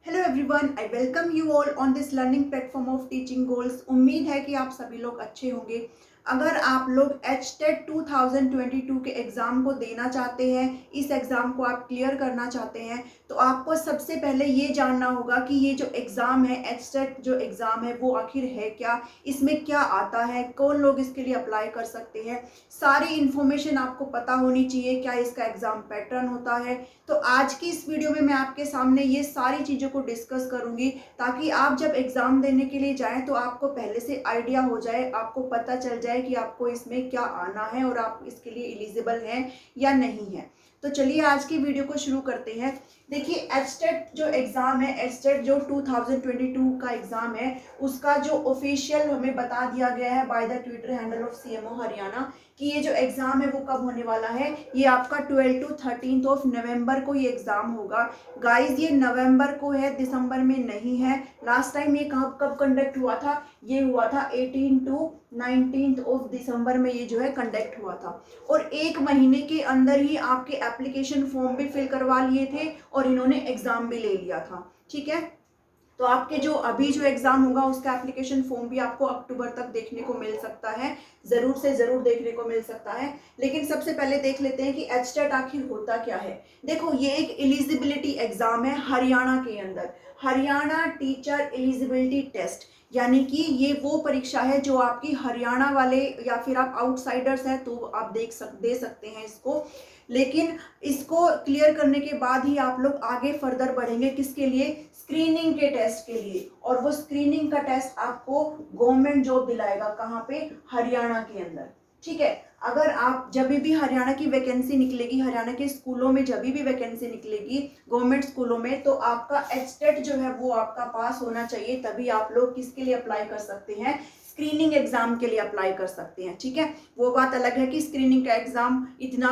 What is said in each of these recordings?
Hello everyone, I welcome you all on this learning platform of teaching goals. उम्मीद है कि आप सभी लोग अच्छे होंगे। अगर आप लोग HTET 2022 के एग्ज़ाम को देना चाहते हैं, इस एग्ज़ाम को आप क्लियर करना चाहते हैं, तो आपको सबसे पहले ये जानना होगा कि ये जो एग्ज़ाम है, HTET जो एग्ज़ाम है वो आखिर है क्या, इसमें क्या आता है, कौन लोग इसके लिए अप्लाई कर सकते हैं। सारी इन्फॉर्मेशन आपको पता होनी चाहिए। क्या इसका एग्ज़ाम पैटर्न होता है। तो आज की इस वीडियो में मैं आपके सामने ये सारी चीज़ों को डिस्कस करूंगी, ताकि आप जब एग्ज़ाम देने के लिए जाएं तो आपको पहले से आइडिया हो जाए, आपको पता चल जाए कि आपको इसमें क्या आना है और आप इसके लिए एलिजिबल हैं या नहीं है। तो चलिए आज की वीडियो को शुरू करते हैं। देखिए, HTET जो एग्ज़ाम है, HTET जो 2022 का एग्ज़ाम है, उसका जो ऑफिशियल हमें बता दिया गया है by the Twitter handle of CMO Haryana कि ये जो एग्ज़ाम है वो कब होने वाला है। ये आपका 12 to 13 ऑफ नवंबर को ये एग्ज़ाम होगा। गाइस, ये नवंबर को है, दिसंबर में नहीं है। लास्ट टाइम ये कब कंडक्ट हुआ था? ये हुआ था 18 to 19 ऑफ दिसंबर में, ये जो है कंडक्ट हुआ था। और एक महीने के अंदर ही आपके एप्लीकेशन फॉर्म भी फिल करवा लिए थे और इन्होंने एग्ज़ाम भी ले लिया था। ठीक है, तो आपके जो अभी जो एग्ज़ाम होगा उसका एप्लीकेशन फॉर्म भी आपको अक्टूबर तक देखने को मिल सकता है, ज़रूर से ज़रूर देखने को मिल सकता है। लेकिन सबसे पहले देख लेते हैं कि HTET आखिर होता क्या है। देखो, ये एक एलिजिबिलिटी एग्ज़ाम है हरियाणा के अंदर, हरियाणा टीचर एलिजिबिलिटी टेस्ट। यानी कि ये वो परीक्षा है जो आपकी हरियाणा वाले या फिर आप आउटसाइडर्स हैं तो आप दे सकते हैं इसको। लेकिन इसको क्लियर करने के बाद ही आप लोग आगे फर्दर बढ़ेंगे, किसके लिए? स्क्रीनिंग के टेस्ट के लिए। और वो स्क्रीनिंग का टेस्ट आपको गवर्नमेंट जॉब दिलाएगा। कहाँ पे? हरियाणा के अंदर। ठीक है, अगर आप जब भी हरियाणा की वैकेंसी निकलेगी, हरियाणा के स्कूलों में जब भी वैकेंसी निकलेगी गवर्नमेंट स्कूलों में, तो आपका HTET जो है वो आपका पास होना चाहिए, तभी आप लोग किसके लिए अप्लाई कर सकते हैं? स्क्रीनिंग एग्जाम के लिए अप्लाई कर सकते हैं। ठीक है, वो बात अलग है कि स्क्रीनिंग का एग्जाम इतना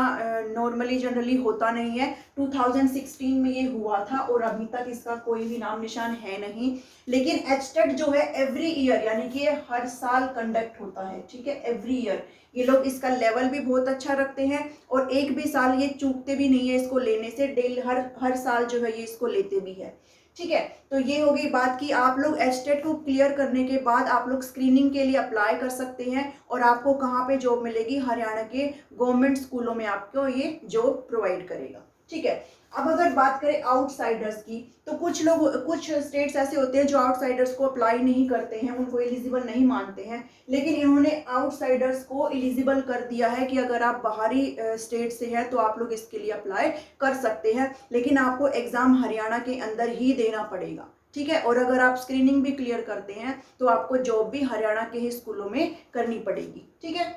नॉर्मली जनरली होता नहीं है। 2016 में ये हुआ था और अभी तक इसका कोई भी नाम निशान है नहीं। लेकिन HTET जो है एवरी ईयर, यानी कि ये हर साल कंडक्ट होता है। ठीक है, एवरी ईयर ये लोग इसका लेवल भी बहुत अच्छा रखते हैं और एक भी साल ये चूकते भी नहीं है इसको लेने से। डेली हर साल जो है ये इसको लेते भी है। ठीक है, तो ये हो गई बात कि आप लोग HTET को क्लियर करने के बाद आप लोग स्क्रीनिंग के लिए अप्लाई कर सकते हैं और आपको कहाँ पे जॉब मिलेगी? हरियाणा के गवर्नमेंट स्कूलों में आपको ये जॉब प्रोवाइड करेगा। ठीक है, अब अगर बात करें आउटसाइडर्स की, तो कुछ स्टेट्स ऐसे होते हैं जो आउटसाइडर्स को अप्लाई नहीं करते हैं, उनको एलिजिबल नहीं मानते हैं। लेकिन इन्होंने आउटसाइडर्स को एलिजिबल कर दिया है कि अगर आप बाहरी स्टेट से हैं तो आप लोग इसके लिए अप्लाई कर सकते हैं। लेकिन आपको एग्जाम हरियाणा के अंदर ही देना पड़ेगा। ठीक है, और अगर आप स्क्रीनिंग भी क्लियर करते हैं तो आपको जॉब भी हरियाणा के ही स्कूलों में करनी पड़ेगी। ठीक है,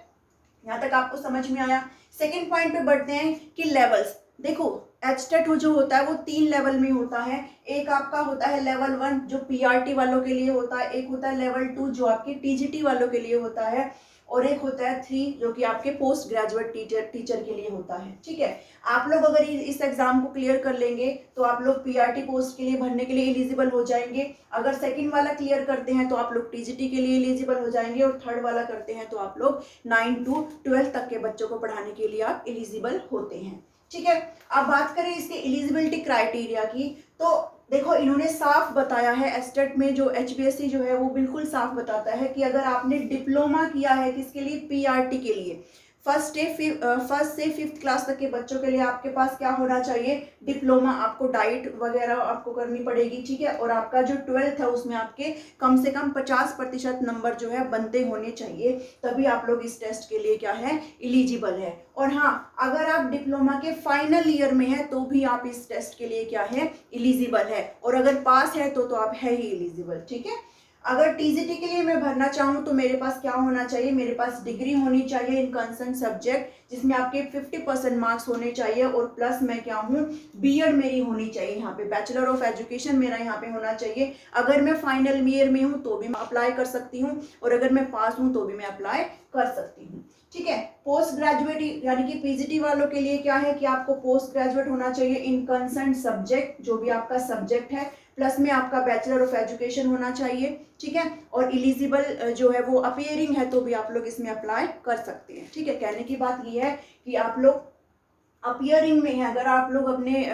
यहाँ तक आपको समझ में आया। सेकेंड पॉइंट पे बढ़ते हैं कि लेवल्स। देखो, HTET जो होता है वो 3 लेवल में होता है। एक आपका होता है लेवल 1 जो PRT वालों के लिए होता है, एक होता है लेवल 2 जो आपके TGT वालों के लिए होता है, और एक होता है 3 जो कि आपके पोस्ट ग्रेजुएट टीचर के लिए होता है। ठीक है, आप लोग अगर इस एग्जाम को क्लियर कर लेंगे तो आप लोग PRT पोस्ट के लिए भरने के लिए एलिजिबल हो जाएंगे। अगर सेकंड वाला क्लियर करते हैं तो आप लोग TGT के लिए एलिजिबल हो जाएंगे, और थर्ड वाला करते हैं तो आप लोग 9 to 12 तक के बच्चों को पढ़ाने के लिए आप एलिजिबल होते हैं। ठीक है, अब बात करें इसके एलिजिबिलिटी क्राइटेरिया की, तो देखो इन्होंने साफ बताया है HTET में, जो HBSC जो है वो बिल्कुल साफ बताता है कि अगर आपने डिप्लोमा किया है, किसके लिए? PRT के लिए। फर्स्ट से फिफ्थ क्लास तक के बच्चों के लिए आपके पास क्या होना चाहिए? डिप्लोमा। आपको डाइट वगैरह आपको करनी पड़ेगी। ठीक है, और आपका जो 12th है उसमें आपके कम से कम 50% नंबर जो है बनते होने चाहिए, तभी आप लोग इस टेस्ट के लिए क्या है? एलिजिबल है। और हाँ, अगर आप डिप्लोमा के फाइनल ईयर में है तो भी आप इस टेस्ट के लिए क्या है? एलिजिबल है। और अगर पास है तो आप है ही एलिजिबल। ठीक है, अगर TGT के लिए मैं भरना चाहूँ तो मेरे पास क्या होना चाहिए? मेरे पास डिग्री होनी चाहिए इन कंसर्न सब्जेक्ट, जिसमें आपके 50% मार्क्स होने चाहिए, और प्लस मैं क्या हूँ? B.Ed मेरी होनी चाहिए, यहाँ पे बैचलर ऑफ एजुकेशन मेरा यहाँ पे होना चाहिए। अगर मैं फाइनल ईयर में हूँ तो भी मैं अप्लाई कर सकती हूँ, और अगर मैं पास हूँ तो भी मैं अप्लाई कर सकती हूँ। ठीक है, पोस्ट ग्रेजुएट यानी कि PGT वालों के लिए क्या है कि आपको पोस्ट ग्रेजुएट होना चाहिए इन कंसर्न सब्जेक्ट, जो भी आपका सब्जेक्ट है, प्लस में आपका बैचलर ऑफ एजुकेशन होना चाहिए। ठीक है, और एलिजिबल जो है वो अपीयरिंग है तो भी आप लोग इसमें अप्लाई कर सकते हैं। ठीक है, कहने की बात ये है कि आप लोग अपीयरिंग में है, अगर आप लोग अपने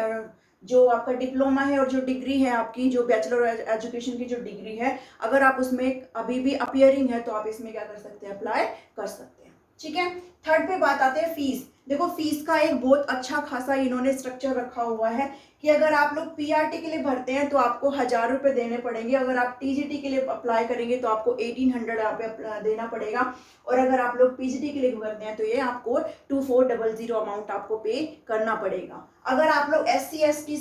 जो आपका डिप्लोमा है और जो डिग्री है आपकी, जो बैचलर एजुकेशन की जो डिग्री है, अगर आप उसमें अभी भी अपियरिंग है तो आप इसमें क्या कर सकते हैं, अप्लाई कर सकते हैं। ठीक है, थर्ड पे बात आते हैं फीस। देखो फीस का एक बहुत अच्छा खासा इन्होंने स्ट्रक्चर रखा हुआ है कि अगर आप लोग पीआरटी के लिए भरते हैं तो आपको 1000 रुपये देने पड़ेंगे, अगर आप टीजीटी के लिए अप्लाई करेंगे तो आपको 1800 देना पड़ेगा, और अगर आप लोग पीजीटी के लिए भरते हैं तो ये आपको 2400 अमाउंट आपको पे करना पड़ेगा। अगर आप लोग SC ST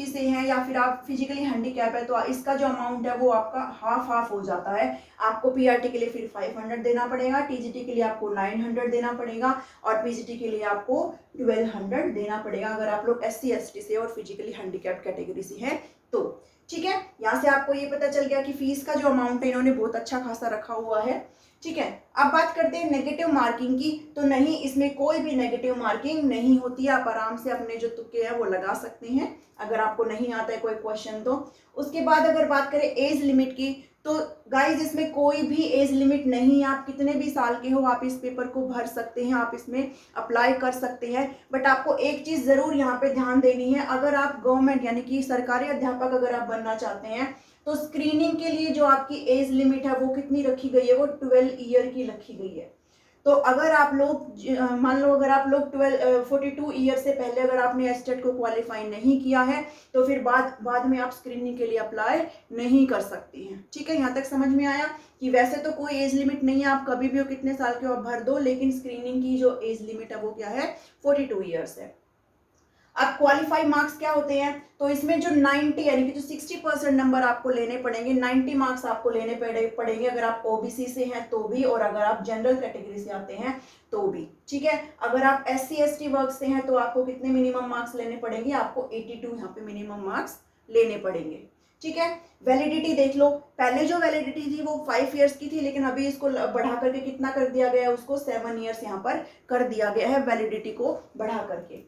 से हैं या फिर आप फिजिकली हैंडीकैप है तो इसका जो अमाउंट है वो आपका हाफ हो जाता है। आपको पीआरटी के लिए फिर 500 देना पड़ेगा, टीजीटी के लिए आपको 900 देना पड़ेगा, और पीजीटी के लिए आपको 1200 देना पड़ेगा अगर आप लोग SC ST से और फिजिकली हैंडीकैप कैटेगरी से हैं तो। ठीक है, यहाँ से आपको ये पता चल गया कि फीस का जो अमाउंट है इन्होंने बहुत अच्छा खासा रखा हुआ है। ठीक है, अब बात करते हैं नेगेटिव मार्किंग की। तो नहीं, इसमें कोई भी नेगेटिव मार्किंग नहीं होती है, आप आराम से अपने जो तुक्के हैं वो लगा सकते हैं अगर आपको नहीं आता है कोई क्वेश्चन तो। उसके बाद अगर बात करें एज लिमिट की, तो गाइज इसमें कोई भी एज लिमिट नहीं है, आप कितने भी साल के हो आप इस पेपर को भर सकते हैं, आप इसमें अप्लाई कर सकते हैं। बट आपको एक चीज़ ज़रूर यहाँ पे ध्यान देनी है, अगर आप गवर्नमेंट यानी कि सरकारी अध्यापक अगर आप बनना चाहते हैं तो स्क्रीनिंग के लिए जो आपकी एज लिमिट है वो कितनी रखी गई है, वो 12 ईयर की रखी गई है। तो अगर आप लोग मान लो अगर आप लोग 42 ईयर से पहले अगर आपने एस्टेट को क्वालिफाई नहीं किया है तो फिर बाद में आप स्क्रीनिंग के लिए अप्लाई नहीं कर सकती हैं। ठीक है, यहाँ तक समझ में आया कि वैसे तो कोई एज लिमिट नहीं है, आप कभी भी हो कितने साल के हो आप भर दो, लेकिन स्क्रीनिंग की जो एज लिमिट है वो क्या है, 42 ईयर्स है। अब क्वालिफाई मार्क्स क्या होते हैं, तो इसमें जो 90 यानी कि जो 60% नंबर आपको लेने पड़ेंगे, 90 मार्क्स आपको लेने पड़ेंगे अगर आप ओबीसी से हैं तो भी, और अगर आप जनरल कैटेगरी से आते हैं तो भी। ठीक है, अगर आप SC ST वर्ग से हैं तो आपको कितने मिनिमम मार्क्स लेने पड़ेंगे, आपको 82 यहाँ पे मिनिमम मार्क्स लेने पड़ेंगे। ठीक है, वैलिडिटी देख लो, पहले जो वैलिडिटी थी वो 5 ईयर्स की थी, लेकिन अभी इसको बढ़ा करके कितना कर दिया गया है, उसको 7 ईयर्स यहाँ पर कर दिया गया है वैलिडिटी को बढ़ा करके।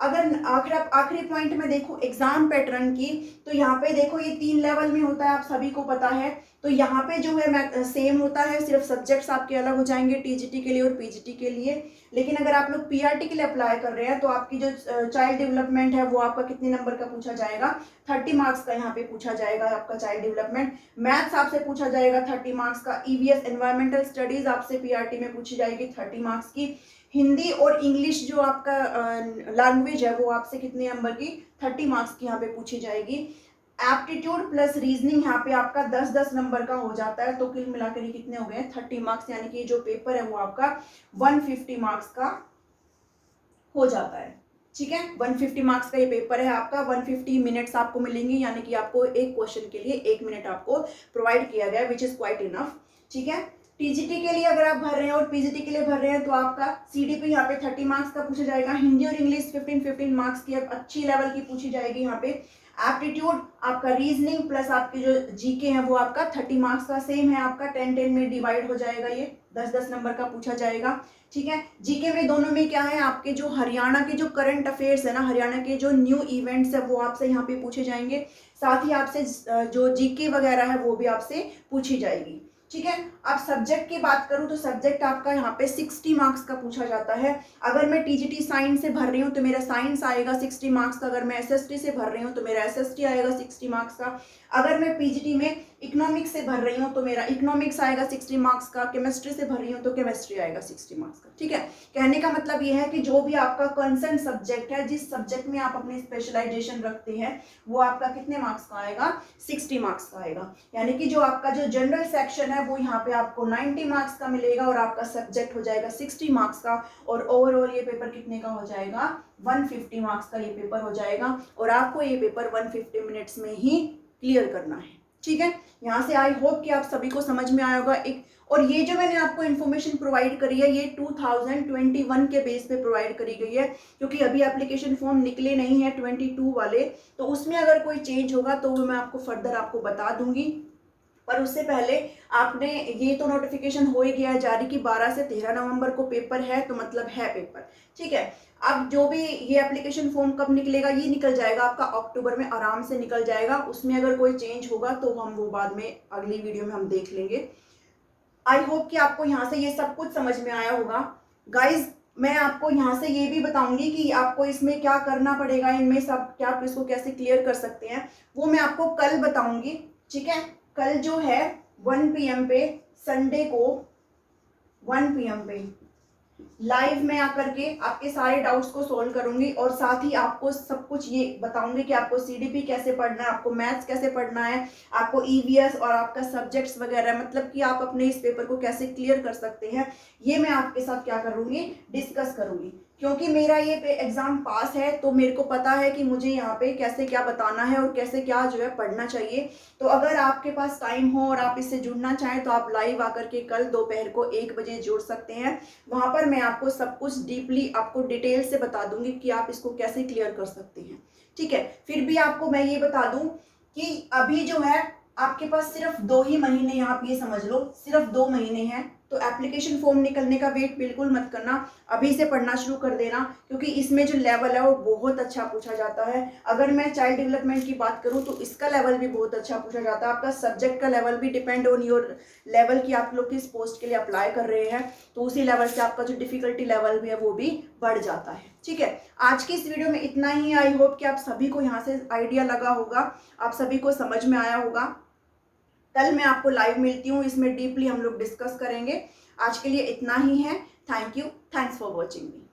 अगर आखिरी पॉइंट में देखो एग्जाम पैटर्न की, तो यहाँ पे देखो ये 3 लेवल में होता है, आप सभी को पता है। तो यहाँ पे जो है सेम होता है, सिर्फ सब्जेक्ट्स आपके अलग हो जाएंगे टीजीटी के लिए और पीजीटी के लिए। लेकिन अगर आप लोग पीआरटी के लिए अप्लाई कर रहे हैं तो आपकी जो चाइल्ड डेवलपमेंट है वो आपका कितने नंबर का पूछा जाएगा, 30 मार्क्स का यहाँ पे पूछा जाएगा आपका चाइल्ड डेवलपमेंट। मैथ्स आपसे पूछा जाएगा 30 मार्क्स का। ईवीएस एनवायरमेंटल स्टडीज आपसे पीआरटी में पूछी जाएगी 30 मार्क्स की। हिंदी और इंग्लिश जो आपका लैंग्वेज है वो आपसे कितने नंबर की, 30 मार्क्स की यहाँ पे पूछी जाएगी। एप्टीट्यूड प्लस रीजनिंग यहाँ पे आपका 10-10 नंबर का हो जाता है, तो कुल मिलाकर ये कितने हो गए, 30 मार्क्स, यानी कि जो पेपर है वो आपका 150 मार्क्स का हो जाता है। ठीक है, 150 मार्क्स का ये पेपर है आपका, 150 मिनट्स आपको मिलेंगे, यानी कि आपको एक क्वेश्चन के लिए 1 मिनट आपको प्रोवाइड किया गया है, विच इज क्वाइट इनफ। ठीक है, टीजीटी के लिए अगर आप भर रहे हैं और पीजीटी के लिए भर रहे हैं तो आपका सीडीपी यहाँ पे 30 मार्क्स का पूछा जाएगा। हिंदी और इंग्लिश 15 मार्क्स की अच्छी लेवल की पूछी जाएगी यहाँ पे। एप्टीट्यूड आपका रीजनिंग प्लस आपके जो जीके है वो आपका 30 मार्क्स का सेम है, आपका 10-10 में डिवाइड हो जाएगा, ये 10-10 नंबर का पूछा जाएगा। ठीक है, जीके में दोनों में क्या है, आपके जो हरियाणा के जो करंट अफेयर्स है ना, हरियाणा के जो न्यू इवेंट्स है वो आपसे यहाँ पे पूछे जाएंगे, साथ ही आपसे जो जीके वगैरह है वो भी आपसे पूछी जाएगी। ठीक है, अब सब्जेक्ट की बात करूं तो सब्जेक्ट आपका यहाँ पे 60 मार्क्स का पूछा जाता है। अगर मैं टीजीटी साइंस से भर रही हूँ तो मेरा साइंस आएगा 60 मार्क्स का, अगर मैं एसएसटी से भर रही हूँ तो मेरा एसएसटी आएगा 60 मार्क्स का, अगर मैं पीजीटी में इकोनॉमिक्स से भर रही हूँ तो मेरा इकोनॉमिक्स आएगा 60 मार्क्स का, केमिस्ट्री से भर रही हूँ तो केमिस्ट्री आएगा 60 मार्क्स का। ठीक है, कहने का मतलब ये है कि जो भी आपका कंसर्न सब्जेक्ट है, जिस सब्जेक्ट में आप अपनी स्पेशलाइजेशन रखते हैं, वो आपका कितने मार्क्स का आएगा, 60 मार्क्स का आएगा। यानी कि जो आपका जो जनरल सेक्शन है वो यहाँ पे आपको 90 मार्क्स का मिलेगा और आपका सब्जेक्ट हो जाएगा 60 मार्क्स का, और ओवरऑल ये पेपर कितने का हो जाएगा, 150 मार्क्स का ये पेपर हो जाएगा, और आपको ये पेपर 150 मिनट्स में ही क्लियर करना है। ठीक है, यहाँ से आई होप कि आप सभी को समझ में आया होगा। एक और ये जो मैंने आपको इन्फॉर्मेशन प्रोवाइड करी है ये 2021 के बेस पे प्रोवाइड करी गई है, क्योंकि अभी एप्लीकेशन फॉर्म निकले नहीं है 22 वाले, तो उसमें अगर कोई चेंज होगा तो वो मैं आपको फर्दर आपको बता दूंगी। पर उससे पहले आपने ये तो नोटिफिकेशन हो ही गया है जारी कि 12 से 13 नवंबर को पेपर है, तो मतलब है पेपर। ठीक है, अब जो भी ये एप्लीकेशन फॉर्म कब निकलेगा, ये निकल जाएगा आपका अक्टूबर में, आराम से निकल जाएगा। उसमें अगर कोई चेंज होगा तो हम वो बाद में अगली वीडियो में हम देख लेंगे। आई होप कि आपको यहाँ से ये सब कुछ समझ में आया होगा। गाइज मैं आपको यहाँ से ये भी बताऊंगी कि आपको इसमें क्या करना पड़ेगा, इनमें सब क्या आप इसको कैसे क्लियर कर सकते हैं, वो मैं आपको कल बताऊंगी। ठीक है, कल जो है 1 PM पे, संडे को 1 PM पे लाइव में आकर के आपके सारे डाउट्स को सोल्व करूंगी, और साथ ही आपको सब कुछ ये बताऊंगी कि आपको सीडीपी कैसे पढ़ना है, आपको मैथ्स कैसे पढ़ना है, आपको ईवीएस और आपका सब्जेक्ट्स वगैरह, मतलब कि आप अपने इस पेपर को कैसे क्लियर कर सकते हैं, ये मैं आपके साथ क्या करूंगी, डिस्कस करूंगी। क्योंकि मेरा ये एग्जाम पास है तो मेरे को पता है कि मुझे यहाँ पे कैसे क्या बताना है और कैसे क्या जो है पढ़ना चाहिए। तो अगर आपके पास टाइम हो और आप इससे जुड़ना चाहें तो आप लाइव आकर के कल दोपहर को 1 बजे जुड़ सकते हैं। वहाँ पर मैं आपको सब कुछ डीपली आपको डिटेल से बता दूंगी कि आप इसको कैसे क्लियर कर सकते हैं। ठीक है, फिर भी आपको मैं ये बता दूं कि अभी जो है आपके पास सिर्फ 2 ही महीने, आप ये समझ लो सिर्फ 2 महीने हैं। तो एप्लीकेशन फॉर्म निकलने का वेट बिल्कुल मत करना, अभी से पढ़ना शुरू कर देना, क्योंकि इसमें जो लेवल है वो बहुत अच्छा पूछा जाता है। अगर मैं चाइल्ड डेवलपमेंट की बात करूं तो इसका लेवल भी बहुत अच्छा पूछा जाता है। आपका सब्जेक्ट का लेवल भी डिपेंड ऑन योर लेवल की आप लोग किस पोस्ट के लिए अप्लाई कर रहे हैं, तो उसी लेवल से आपका जो डिफिकल्टी लेवल भी है वो भी बढ़ जाता है। ठीक है, आज की इस वीडियो में इतना ही। आई होप कि आप सभी को यहाँ से आइडिया लगा होगा, आप सभी को समझ में आया होगा। कल मैं आपको लाइव मिलती हूँ, इसमें डीपली हम लोग डिस्कस करेंगे। आज के लिए इतना ही है। Thank you, thanks for watching me.